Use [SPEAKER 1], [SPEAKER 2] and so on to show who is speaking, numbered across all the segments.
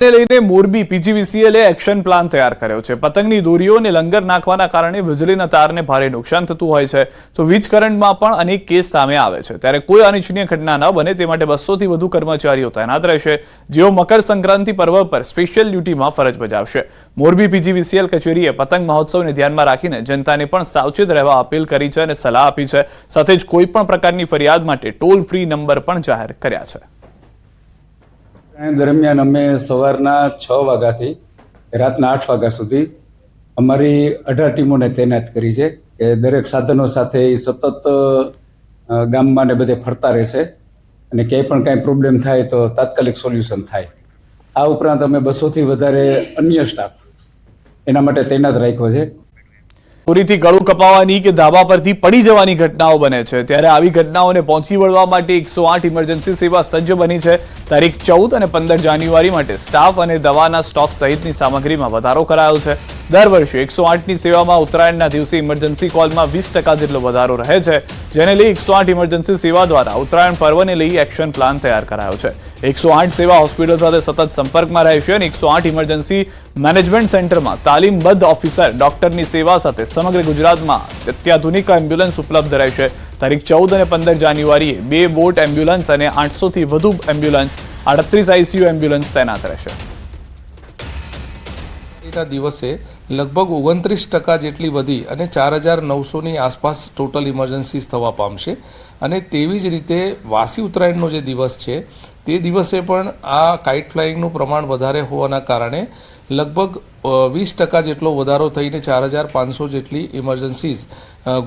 [SPEAKER 1] લઈને Morbi પીજીવીસીએલે action plan તૈયાર કર્યો છે। પતંગની દોરીઓને લંગર નાખવાના કારણે વીજળીના તારને ભારે નુકસાન થતું હોય છે, તો વીજ કરંટમાં પણ અનેક કેસ સામે આવે છે। ત્યારે કોઈ અનિચ્છનીય ઘટના ન બને તે માટે 200 થી વધુ કર્મચારીઓ તૈનાત રહેશે, જેઓ મકર સંક્રાંતિ પર્વ પર સ્પેશિયલ ડ્યુટીમાં ફરજ બજાવશે। મોરબી પીજીવીસીએલ કચેરીએ પતંગ મહોત્સવને ધ્યાનમાં રાખીને જનતાને પણ સાવચેત રહેવા અપીલ કરી છે અને સલાહ આપી છે। સાથે જ કોઈ પણ પ્રકારની ફરિયાદ માટે ટોલ ફ્રી નંબર પણ જાહેર કર્યા છે।
[SPEAKER 2] દરમિયાન અમે સવારના 6 વાગ્યાથી રાતના 8 વાગ્યા સુધી અમારી 18 ટીમોને તૈનાત કરી છે કે દરેક સાધનો સાથે સતત ગામમાં ને બધે ફરતા રહેશે અને ક્યાંય પણ કાંઈ પ્રોબ્લેમ થાય તો તાત્કાલિક સોલ્યુશન થાય। આ ઉપરાંત અમે 200 થી વધારે અન્ય સ્ટાફ એના માટે તૈનાત રાખ્યો છે।
[SPEAKER 1] ચોરીથી ગળું કપાવવાની કે ધાબા પરથી પડી જવાની ઘટનાઓ બને છે, ત્યારે આવી ઘટનાઓને પહોંચી વળવા માટે 108 ઇમરજન્સી સેવા સજ્જ બની છે। તારીખ 14 અને 15 જાન્યુઆરી માટે સ્ટાફ અને દવાના સ્ટોક સહિતની સામગ્રીમાં વધારો કરાયો છે। દર વર્ષે 108ની સેવામાં ઉત્તરાયણના દિવસે ઇમરજન્સી કોલમાં 20% જેટલો વધારો રહે છે, જેને લઈ 108 ઇમરજન્સી સેવા દ્વારા ઉત્તરાયણ પર્વને લઈ એક્શન પ્લાન તૈયાર કરાયો છે। 108 સેવા હોસ્પિટલ સાથે સતત સંપર્કમાં રહેશે અને 108 ઇમરજન્સી મેનેજમેન્ટ સેન્ટરમાં તાલીમબદ્ધ ઓફિસર ડોક્ટરની સેવા સાથે સમગ્ર ગુજરાતમાં અત્યાધુનિક એમ્બ્યુલન્સ ઉપલબ્ધ રહેશે। તારીખ 14 અને 15 જાન્યુઆરીએ 2 બોટ એમ્બ્યુલન્સ અને 800 થી વધુ એમ્બ્યુલન્સ, 38 આઈસીયુ એમ્બ્યુલન્સ તૈનાત રહેશે।
[SPEAKER 3] દિવસે લગભગ 29% જેટલી વધી અને 4900ની આસપાસ ટોટલ ઇમરજન્સીસ થવા પામશે અને તેવી જ રીતે વાસી ઉત્તરાયણનો જે દિવસ છે તે દિવસે પણ આ કાઇટ ફ્લાઇંગનું પ્રમાણ વધારે હોવાના કારણે લગભગ 20% જેટલો વધારો થઈને 4500 જેટલી ઇમરજન્સીસ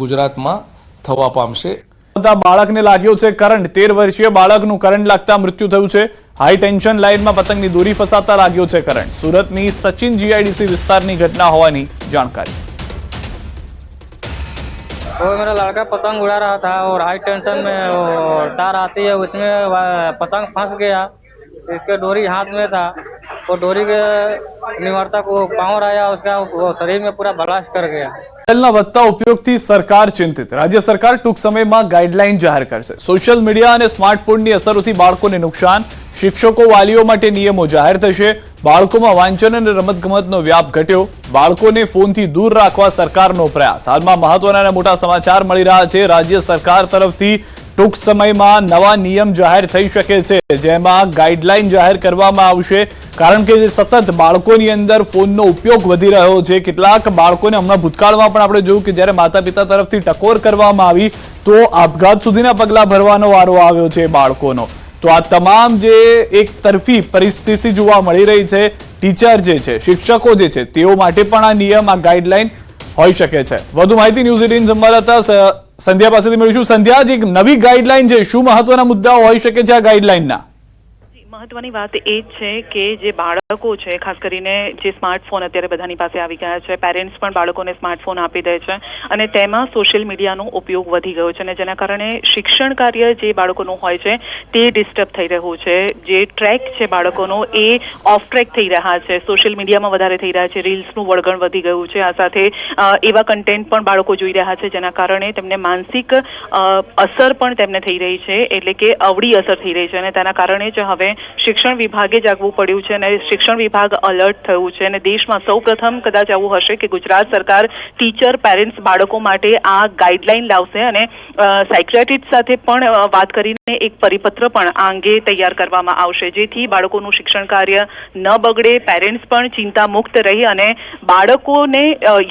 [SPEAKER 3] ગુજરાતમાં થવા પામશે।
[SPEAKER 1] બાળકને લાગ્યો છે કરંટ। 13 વર્ષીય બાળકનું કરંટ લાગતા મૃત્યુ થયું છે। हाई टेंशन लाइन में पतंगनी दोरी फसाता लाग्यो छे करंट। सूरतनी सचिन जीआईडीसी विस्तारनी घटना होवानी जानकारी।
[SPEAKER 4] वो मेरा लड़का पतंग उड़ा रहा था और हाई टेंशन में तार आती है, उसमें पतंग फंस गया। इसके डोरी हाथ में था, वो डोरी के निवर्तक वो पावर आया, उसका वो शरीर में पूरा ब्लास्ट कर गया।
[SPEAKER 1] વધતા ઉપયોગથી સરકાર ચિંતિત। રાજ્ય સરકાર ટૂંક સમયમાં ગાઈડલાઈન જાહેર કરશે। સોશિયલ મીડિયા અને સ્માર્ટફોનની અસરોથી બાળકોને નુકસાન, શિક્ષકો વાલીઓ માટે નિયમો જાહેર થશે। બાળકોમાં વાંચન અને રમતગમતનો વ્યાપ ઘટ્યો, બાળકોને ફોનથી દૂર રાખવા સરકારનો પ્રયાસ। હાલમાં મહત્વના અને મોટા સમાચાર મળી રહ્યા છે। રાજ્ય સરકાર તરફથી ટૂંક સમયમાં નવા નિયમ જાહેર થઈ શકે છે, જેમાં ગાઈડલાઈન જાહેર કરવામાં આવશે, કારણ કે સતત બાળકોની અંદર ફોનનો ઉપયોગ વધી રહ્યો છે। કેટલાક બાળકોને હમણાં ભૂતકાળમાં પણ આપણે જોયું કે જ્યારે માતા પિતા તરફથી ટકોર કરવામાં આવી તો આપઘાત સુધીના પગલાં ભરવાનો વારો આવ્યો છે બાળકોનો। તો આ તમામ જે એક તરફી પરિસ્થિતિ જોવા મળી રહી છે, ટીચર જે છે, શિક્ષકો જે છે, તેઓ માટે પણ આ નિયમ, આ ગાઈડલાઈન હોઈ શકે છે। વધુ માહિતી ન્યૂઝ 18 સંવાદદાતા સંધ્યા પાસેથી મેળવીશું। સંધ્યા, જે નવી ગાઈડલાઈન છે, શું મહત્વના મુદ્દાઓ હોઈ શકે છે આ ગાઈડલાઈનના?
[SPEAKER 5] મહત્વની વાત એ જ છે કે જે બાળકો છે, ખાસ કરીને જે સ્માર્ટફોન અત્યારે બધાની પાસે આવી ગયા છે, પેરેન્ટ્સ પણ બાળકોને સ્માર્ટફોન આપી દે છે અને તેમાં સોશિયલ મીડિયાનો ઉપયોગ વધી ગયો છે અને જેના કારણે શિક્ષણ કાર્ય જે બાળકોનું હોય છે તે ડિસ્ટર્બ થઈ રહ્યું છે। જે ટ્રેક છે બાળકોનો એ ઓફ ટ્રેક થઈ રહ્યા છે, સોશિયલ મીડિયામાં વધારે થઈ રહ્યા છે, રીલ્સનું વળગણ વધી ગયું છે। આ સાથે એવા કન્ટેન્ટ પણ બાળકો જોઈ રહ્યા છે જેના કારણે તેમને માનસિક અસર પણ તેમને થઈ રહી છે, એટલે કે અવળી અસર થઈ રહી છે અને તેના કારણે જ હવે શિક્ષણ વિભાગે જાગવું પડ્યું છે અને શિક્ષણ વિભાગ અલર્ટ થયું છે અને દેશમાં સૌપ્રથમ કદાચ આવું હશે કે ગુજરાત સરકાર ટીચર, પેરેન્ટ્સ, બાળકો માટે આ ગાઈડલાઈન લાવશે અને સાયક્રેટિસ્ટ સાથે પણ વાત કરીને એક પરિપત્ર પણ આ અંગે તૈયાર કરવામાં આવશે, જેથી બાળકોનું શિક્ષણ કાર્ય ન બગડે, પેરેન્ટ્સ પણ ચિંતા મુક્ત રહી અને બાળકોને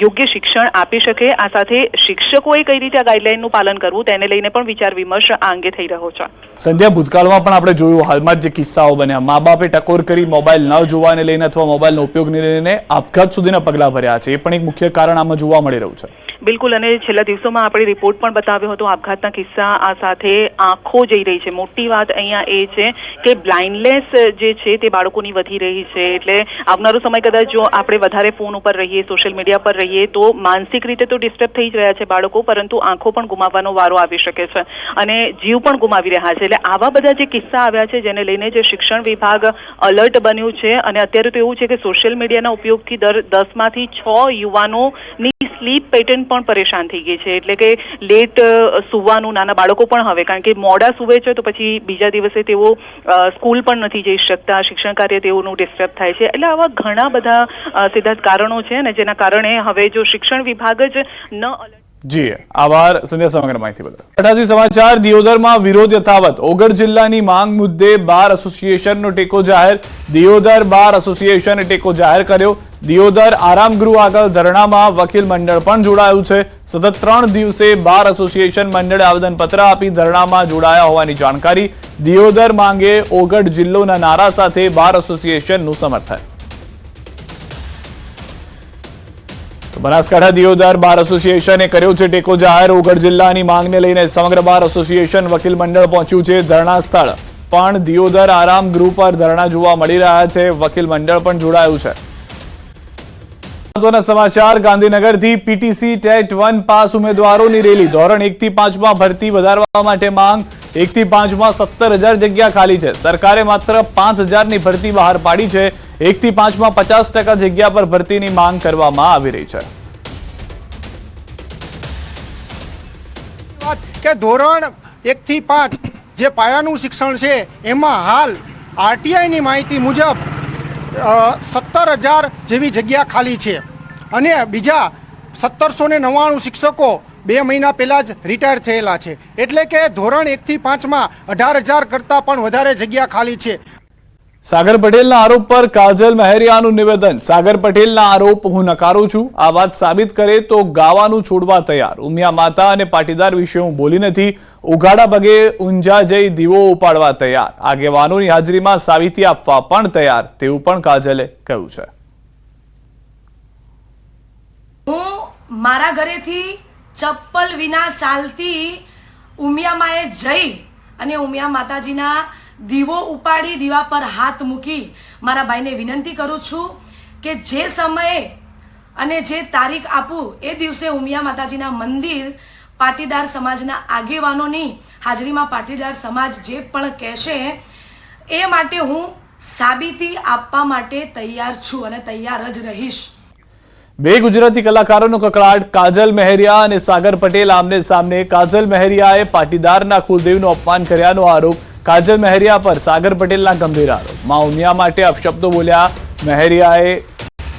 [SPEAKER 5] યોગ્ય શિક્ષણ આપી શકે। આ સાથે શિક્ષકોએ કઈ રીતે આ ગાઈડલાઈનનું પાલન કરવું તેને લઈને પણ વિચાર વિમર્શ આ અંગે થઈ રહ્યો છે।
[SPEAKER 1] સંધ્યા, ભૂતકાળમાં પણ આપણે જોયું, હાલમાં જે કિસ્સાઓ બન્યા, મા બાપે ટકોર કરી મોબાઈલ ન જોવાને લઈને અથવા મોબાઈલનો ઉપયોગને લઈને આપઘાત સુધીના પગલાં ભર્યા છે, એ પણ એક મુખ્ય કારણ આમાં જોવા મળી રહ્યું છે।
[SPEAKER 5] બિલકુલ, અને છેલ્લા દિવસોમાં આપણે રિપોર્ટ પણ બતાવ્યો હતો આપઘાતના કિસ્સા, આ સાથે આંખો જઈ રહી છે। મોટી વાત અહીંયા એ છે કે બ્લાઇન્ડનેસ જે છે તે બાળકોની વધી રહી છે, એટલે આવનારો સમય કદાચ જો આપણે વધારે ફોન ઉપર રહીએ, સોશિયલ મીડિયા પર રહીએ તો માનસિક રીતે તો ડિસ્ટર્બ થઈ જ રહ્યા છે બાળકો, પરંતુ આંખો પણ ગુમાવવાનો વારો આવી શકે છે અને જીવ પણ ગુમાવી રહ્યા છે। એટલે આવા બધા જે કિસ્સા આવ્યા છે જેને લઈને જે શિક્ષણ વિભાગ અલર્ટ બન્યું છે અને અત્યારે તો એવું છે કે સોશિયલ મીડિયાના ઉપયોગથી દર 10માંથી 6 યુવાનોની સ્લીપ પેટર્ન પણ પરેશાન થઈ ગઈ છે, એટલે કે લેટ સૂવાનું નાના બાળકો પણ હવે, કારણ કે મોડા સૂવે છે તો પછી બીજા દિવસે તેઓ સ્કૂલ પણ નથી જઈ શકતા, શિક્ષણ કાર્ય તેઓનું ડિસ્ટર્બ થાય છે. એટલે આવા ઘણા બધા સીધા કારણો છે ને જેના કારણે હવે જો શિક્ષણ વિભાગ જ ન
[SPEAKER 1] જી આભાર સંધ્યા સમગ્ર માહિતી બદલ. અટાજી સમાચાર. દિયોદરમાં વિરોધ યથાવત. ઓગળ જિલ્લાની માંગ મુદ્દે બાર એસોસિએશનનો ટેકો જાહેર. દિયોદર બાર એસોસિએશને ટેકો જાહેર કર્યો. દિયોદર આરામગૃહ આગળ ધરણામાં વકીલ મંડળ પણ જોડાયું છે. સતત 3 દિવસે બાર એસોસિએશન મંડળે આવેદનપત્ર આપી ધરણામાં જોડાયા હોવાની જાણકારી. દિયોદર માંગે ઓગળ જિલ્લોના નારા સાથે બાર એસોસિએશનનું સમર્થન. બનાસકાંઠા દિયોદર બાર એસોસિએશને કર્યો છે ટેકો જાહેર. ઓગળ જિલ્લાની માંગને લઈને સમગ્ર બાર એસોસિએશન વકીલ મંડળ પહોંચ્યું છે ધરણા સ્થળ. પણ દિયોદર આરામ ગૃહ પર ધરણા જોવા મળી રહ્યા છે. વકીલ મંડળ પણ જોડાયું છે. મહત્વના સમાચાર. ગાંધીનગરથી પીટીસી ટેટ 1 પાસ ઉમેદવારોની રેલી. ધોરણ 1 થી 5માં ભરતી વધારવા માટે માંગ. 1 થી 5માં 17,000 જગ્યા ખાલી છે. સરકારે માત્ર 5,000ની ભરતી બહાર પાડી છે. 1 થી 5માં 50% જગ્યા પર ભરતીની માંગ કરવામાં આવી રહી છે.
[SPEAKER 6] કે ધોરણ 1 થી 5 જે પાયાનું શિક્ષણ છે એમાં હાલ આરટીઆઈની માહિતી મુજબ 17,000 જેવી જગ્યા ખાલી છે અને બીજા 1,799 શિક્ષકો 2 મહિના પહેલા જ રિટાયર થયેલા છે. એટલે કે ધોરણ 1 થી 5માં 18,000 કરતાં પણ વધારે જગ્યા ખાલી છે.
[SPEAKER 1] સાગર પટેલના આરોપ પર કાજલ મહેરિયાનું નિવેદન. સાગર પટેલના આરોપ હું નકારું છું. આ વાત સાબિત કરે તો ગાવાનું છોડવા તૈયાર. ઉમિયા માતા અને પાટીદાર વિશે હું બોલી નથી. ઉઘાડા પગે ઊંઝા જઈ દીવો ઉપાડવા તૈયાર. આગેવાનોની હાજરીમાં સાબિતી આપવા પણ તૈયાર તેવું પણ કાજલે કહ્યું છે.
[SPEAKER 7] હું મારા ઘરેથી ચપ્પલ વિના ચાલતી ઉમિયામાએ જઈ અને ઉમિયા માતાજીના દીવો ઉપાડી દીવા પર હાથ મૂકી મારા ભાઈને વિનંતી કરું છું કે જે સમયે અને જે તારીખ આપું એ દિવસે ઉમિયા માતાજીના મંદિર પાટીદાર સમાજના આગેવાનોની હાજરીમાં પાટીદાર સમાજ જે પણ કહેશે એ માટે હું સાબિતી આપવા માટે તૈયાર છું અને તૈયાર જ રહીશ.
[SPEAKER 1] બે ગુજરાતી કલાકારોનો કકળાટ. કાજલ મહેરિયા અને સાગર પટેલ આમને સામને. કાજલ મહેરિયાએ પાટીદારના કુલદેવનું અપમાન કર્યાનો આરોપ. કાજલ મહેરિયા પર સાગર પટેલના ગંભીર આરોપ. માં ઉમિયા માટે અપશબ્દો બોલ્યા મહેરિયાએ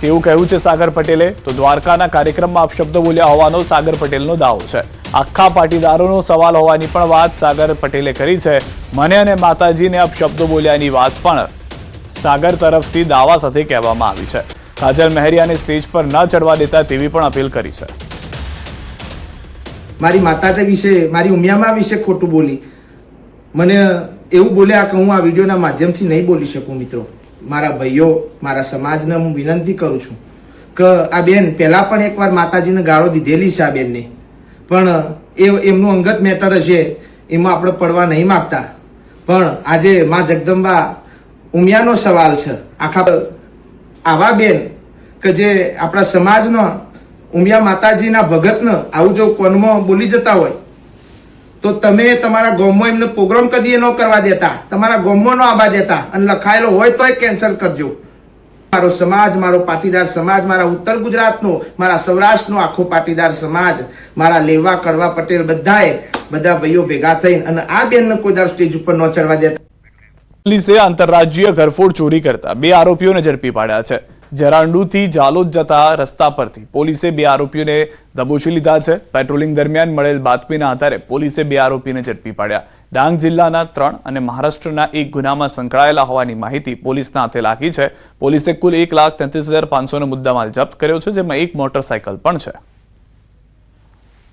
[SPEAKER 1] તેવું કહ્યું છે સાગર પટેલે. તો દ્વારકાના કાર્યક્રમમાં અપશબ્દો બોલ્યા હોવાનો સાગર પટેલનો દાવો છે. આખા પાટીદારોનો સવાલ હોવાની પણ વાત સાગર પટેલે કરી છે. મને અને માતાજીને અપશબ્દો બોલ્યાની વાત પણ સાગર તરફથી દાવા સાથે કહેવામાં આવી છે. કાજલ મહેરિયાને સ્ટેજ પર ન ચડવા દેતા તેવી પણ અપીલ કરી છે.
[SPEAKER 8] મારી માતાજી વિશે, મારી ઉમિયામાં વિશે ખોટું બોલી, મને એવું બોલ્યા કે હું આ વિડીયોના માધ્યમથી નહીં બોલી શકું. મિત્રો, મારા ભાઈઓ, મારા સમાજને હું વિનંતી કરું છું કે આ બેન પહેલા પણ એકવાર માતાજીને ગાળો દીધેલી છે. આ બેનને પણ એમનું અંગત મેટર હશે, એમાં આપણે પડવા નહીં માગતા. પણ આજે માં જગદંબા ઉમિયાનો સવાલ છે. આવા બેન કે જે આપણા સમાજનો ઉમિયા માતાજીના ભગતને આવું જો કોનમાં બોલી જતા હોય તો તમે તમારા ગામમાં એમને પ્રોગ્રામ કદી ન કરવા દેતા, તમારા ગામમાં ન આવવા દેતા અને લખાયેલો હોય તોય કેન્સલ કરજો. મારો સમાજ, મારો પાટીદાર સમાજ, મારા ઉત્તર ગુજરાતનો, મારા સૌરાષ્ટ્રનો આખો પાટીદાર સમાજ, મારા લેવા કડવા પટેલ બધા ભાઈઓ ભેગા થઈને અને આ બેનને કોઈ દર સ્ટેજ ઉપર ન ચડવા દેતા.
[SPEAKER 1] પોલીસે આંતરરાજ્ય ઘરફોડ ચોરી કરતા 2 આરોપીઓને ઝડપી પાડ્યા છે. જરાંડુથી જાલોદ જતા રસ્તા પરથી પોલીસે 2 આરોપીઓને દબોચી લીધા છે. પેટ્રોલિંગ દરમિયાન મળેલ બાતમીના આધારે પોલીસે 2 આરોપીને ઝડપી પાડ્યા. ડાંગ જિલ્લાના 3 અને મહારાષ્ટ્રના 1 ગુનામાં સંકળાયેલા હોવાની માહિતી પોલીસના હાથે લાગી છે. પોલીસે કુલ 1,33,500નો મુદ્દામાલ જપ્ત કર્યો છે, જેમાં 1 મોટરસાયકલ પણ છે.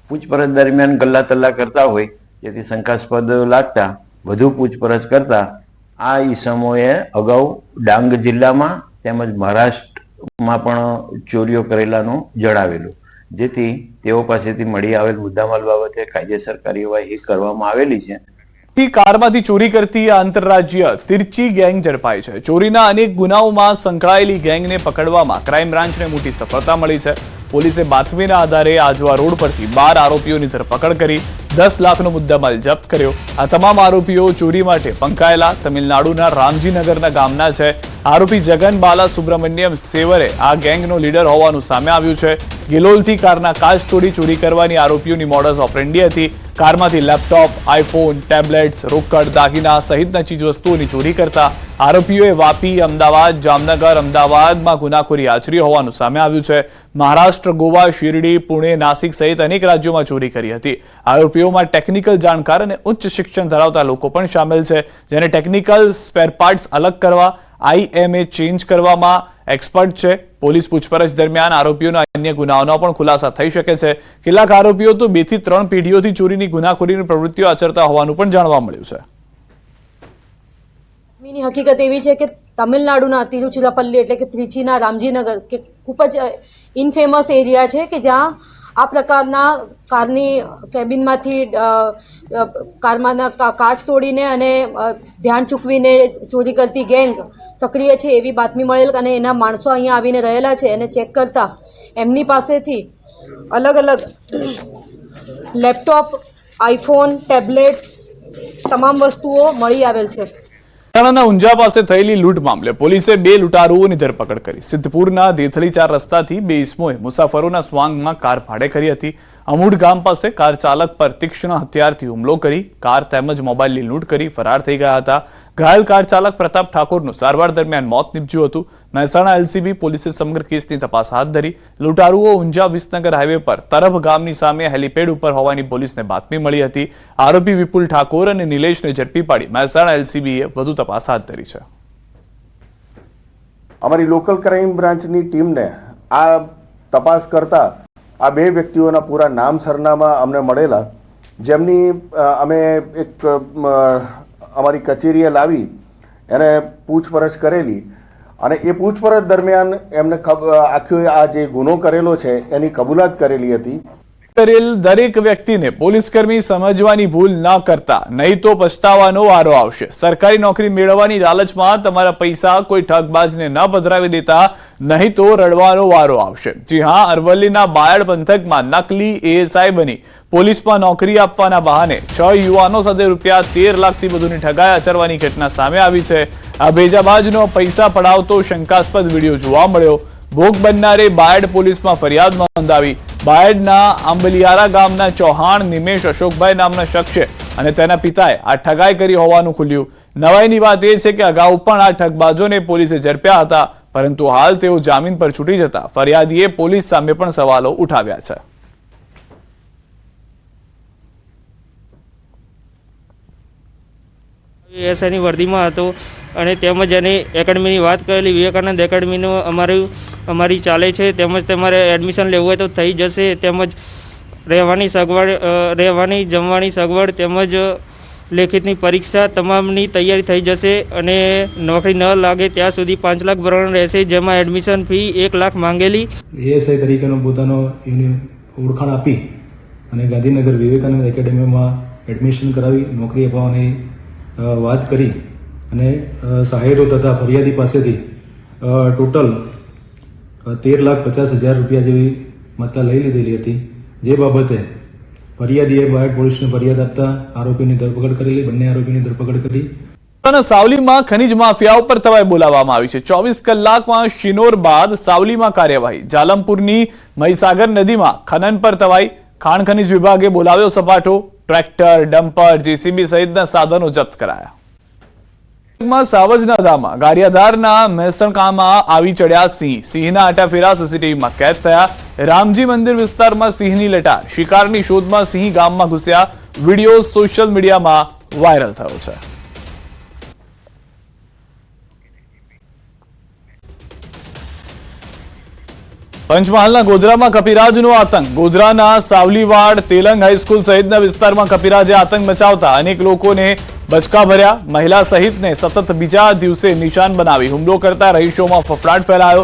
[SPEAKER 9] પૂછપરછ દરમિયાન ગલ્લા તલ્લા કરતા હોય જેથી શંકાસ્પદ લાગતા વધુ પૂછપરછ કરતા આ ઈસમોએ અગાઉ ડાંગ જિલ્લામાં તેમજ મહારાષ્ટ્રમાં પણ ચોરીઓ કરેલાનું જણાવેલું, જેથી તેઓ પાસેથી મળી આવેલ મુદ્દામાલ બાબતે કાયદેસર કાર્યવાહી કરવામાં આવેલી છે.
[SPEAKER 1] કારમાંથી ચોરી કરતી આંતરરાજ્ય તિરચી ગેંગ ઝડપાઈ છે. ચોરીના અનેક ગુનાઓમાં સંકળાયેલી ગેંગને પકડવામાં ક્રાઇમ બ્રાન્ચને મોટી સફળતા મળી છે. પોલીસે બાતમીના આધારે આજવા રોડ પરથી 12 આરોપીઓની ધરપકડ કરી 10 લાખનો મુદ્દામાલ જપ્ત કર્યો. આ તમામ આરોપીઓ ચોરી માટે પંકાયેલા તમિલનાડુના રામજીનગરના ગામના છે. આરોપી જગન બાલા સુબ્રમણ્યમ સેવરે આ ગેંગનો લીડર હોવાનું સામે આવ્યું છે. ગિલોલથી કારના કાચ તોડી ચોરી કરવાની આરોપીઓની મોડસ ઓપરેન્ડી હતી. કારમાંથી લેપટોપ, આઈફોન, ટેબ્લેટ્સ, રોકડ, દાગીના સહિતના ચીજવસ્તુઓની ચોરી કરતા આરોપીઓએ વાપી, અમદાવાદ, જામનગર, અમદાવાદમાં ગુનાખોરી આચરી હોવાનું સામે આવ્યું છે. મહારાષ્ટ્ર, ગોવા, શિરડી, પુણે, નાસિક સહિત અનેક રાજ્યોમાં ચોરી કરી હતી. આરોપીઓમાં ટેકનિકલ જાણકાર અને ઉચ્ચ શિક્ષણ ધરાવતા લોકો પણ સામેલ છે, જેને ટેકનિકલ સ્પેર પાર્ટ્સ અલગ કરવા, IMA ચેન્જ કરવામાં એક્સપર્ટ છે. પોલીસ પૂછપરછ દરમિયાન આરોપીઓના અન્ય ગુનાઓનો પણ ખુલાસા થઈ શકે છે. કેટલાક આરોપીઓ તો 2 થી 3 પેઢીઓથી ચોરીની ગુનાખોરીની પ્રવૃત્તિઓ આચરતા હોવાનું પણ જાણવા મળ્યું છે.
[SPEAKER 10] ની હકીકત એવી છે કે તમિલનાડુના તિરુચિરાપલ્લી એટલે કે ત્રિચીના રામજીનગર કે ખૂબ જ ઇનફેમસ એરિયા છે કે જ્યાં આ પ્રકારના કારની કેબિનમાંથી કારમાંના કાચ તોડીને અને ધ્યાન ચૂકવીને ચોરી કરતી ગેંગ સક્રિય છે એવી બાતમી મળેલ અને એના માણસો અહીંયા આવીને રહેલા છે અને ચેક કરતા એમની પાસેથી અલગ અલગ લેપટોપ, આઈફોન, ટેબ્લેટ્સ તમામ વસ્તુઓ મળી આવેલ છે.
[SPEAKER 1] મહેસાણાના ઊંઝા પાસે થયેલી લૂંટ મામલે પોલીસે 2 લૂંટારુઓની ધરપકડ કરી. સિદ્ધપુરના દેથળી 4 રસ્તાથી 2 ઇસમોએ મુસાફરોના સ્વાંગમાં કાર ભાડે કરી હતી. અમૂઢ ગામ પાસે કાર ચાલક પર તીક્ષ્ણ હથિયારથી હુમલો કરી કાર તેમજ મોબાઈલની લૂંટ કરી ફરાર થઈ ગયા હતા. ઘાયલ કાર ચાલક પ્રતાપ ઠાકોરનું સારવાર દરમિયાન મોત નીપજ્યું હતું. મહેસાણા LCB પોલીસે સમગ્ર કેસની તપાસ હાથ ધરી. લૂંટારુઓ ઊંઝા વિસનગર હાઈવે પર તરફ ગામની સામે હેલીપેડ ઉપર હોવાની પોલીસને બાતમી મળી હતી. આરોપી વિપુલ ઠાકોર અને નિલેશને ઝડપી પાડી મહેસાણા LCBએ વધુ તપાસ હાથ ધરી છે.
[SPEAKER 11] અમારી લોકલ ક્રાઇમ બ્રાન્ચની ટીમને આ તપાસ કરતા આ 2 વ્યક્તિઓના પૂરા નામ સરનામા અમને મળેલા, જેમની અમે એક અમારી કચેરીએ લાવી એને પૂછપરછ કરેલી અને એ પૂછપરછ દરમિયાન એમને આખો આ જે ગુનો કરેલો છે એની કબૂલાત કરેલી હતી.
[SPEAKER 1] કરેલ દરેક વ્યક્તિને પોલીસકર્મી સમજવાની ભૂલ ન કરતા, નહીં તો પછતાવાનો વારો આવશે. સરકારી નોકરી મેળવવાની લાલચમાં તમારા પૈસા કોઈ ઠગબાજને ન પધરાવી દેતા, નહીં તો રડવાનો વારો આવશે. જી હા, અરવલ્લીના બાયડ પંથકમાં નકલી ASI બની પોલીસમાં નોકરી આપવાના બહાને 6 યુવાનો સાથે ₹13 લાખથી વધુની ઠગાઈ આચરવાની ઘટના સામે આવી છે. આ ભેજાબાજનો પૈસા પડાવતો શંકાસ્પદ વિડીયો જોવા મળ્યો. ભોગ બનનારે બાયડ પોલીસમાં ફરિયાદ નોંધાવી. બાયડના આંબલિયારા ગામના ચૌહાણ નિમેશ અશોકભાઈ નામના શખ્સે અને તેના પિતાએ આ ઠગાઈ કરી હોવાનું ખુલ્યું. નવાઈની વાત એ છે કે અગાઉ પણ આ ઠગબાજોને પોલીસે ઝડપ્યા હતા, પરંતુ હાલ તેઓ જામીન પર છૂટી જતા ફરિયાદીએ પોલીસ સામે પણ સવાલો ઉઠાવ્યા છે.
[SPEAKER 4] એસઆઈની વર્દીમાં હતો અને તેમજ એની એકેડમીની વાત કરેલી. વિવેકાનંદ એકેડમીનું અમારી ચાલે છે, તેમજ તમારે એડમિશન લેવું હોય તો થઈ જશે. તેમજ રહેવાની સગવડ, રહેવાની જમવાની સગવડ તેમજ લેખિતની પરીક્ષા તમામની તૈયારી થઈ જશે અને નોકરી ન લાગે ત્યાં સુધી 5 લાખ ભરવાનું રહેશે, જેમાં એડમિશન ફી 1 લાખ માંગેલી.
[SPEAKER 12] ASI તરીકેનો પોતાનો ઓળખાણ આપી અને ગાંધીનગર વિવેકાનંદ એકેડેમીમાં એડમિશન કરાવી નોકરી અપાવવાની વાત કરી અને સહાયરો તથા ફરિયાદી પાસેથી ટોટલ 13,50,000 રૂપિયા જેવી મત્તા લઈ લીધેલી હતી. જે બાબતે ફરિયાદીએ બાયડ પોલીસને ફરિયાદ આપતા આરોપીની ધરપકડ કરેલી. બંને આરોપીની ધરપકડ કરી.
[SPEAKER 1] સાવલીમાં ખનીજ માફિયા ઉપર તવાઈ બોલાવવામાં આવી છે. 24 કલાકમાં શિનોર બાદ સાવલીમાં કાર્યવાહી. જાલમપુરની મહીસાગર નદીમાં ખનન પર તવાઈ. ખાણ ખનીજ વિભાગે બોલાવ્યો સપાટો. ટ્રેક્ટર, ડમ્પર, JCB સહિતના સાધનો જપ્ત કરાયા. સાવજના ધામમાં ગારિયાધારના મહેસણકામાં આવી ચડ્યા સિંહ. સિંહના આટાફેરા CCTVમાં કેદ થયા. રામજી મંદિર વિસ્તારમાં સિંહની લટાર. શિકારની શોધમાં સિંહ ગામમાં ઘૂસ્યા. વિડીયો સોશિયલ મીડિયામાં વાયરલ થયો છે. પંચમહાલના ગોધરામાં કપિરાજનો આતંક. ગોધરાના સાવલીવાડ તેલંગ હાઈસ્કૂલ સહિતના વિસ્તારમાં કપિરાજે આતંક મચાવતા અનેક લોકોને બચકા ભર્યા. મહિલા સહિતને સતત બીજા દિવસે નિશાન બનાવી હુમલો કરતા રહીશોમાં ફફડાટ ફેલાયો.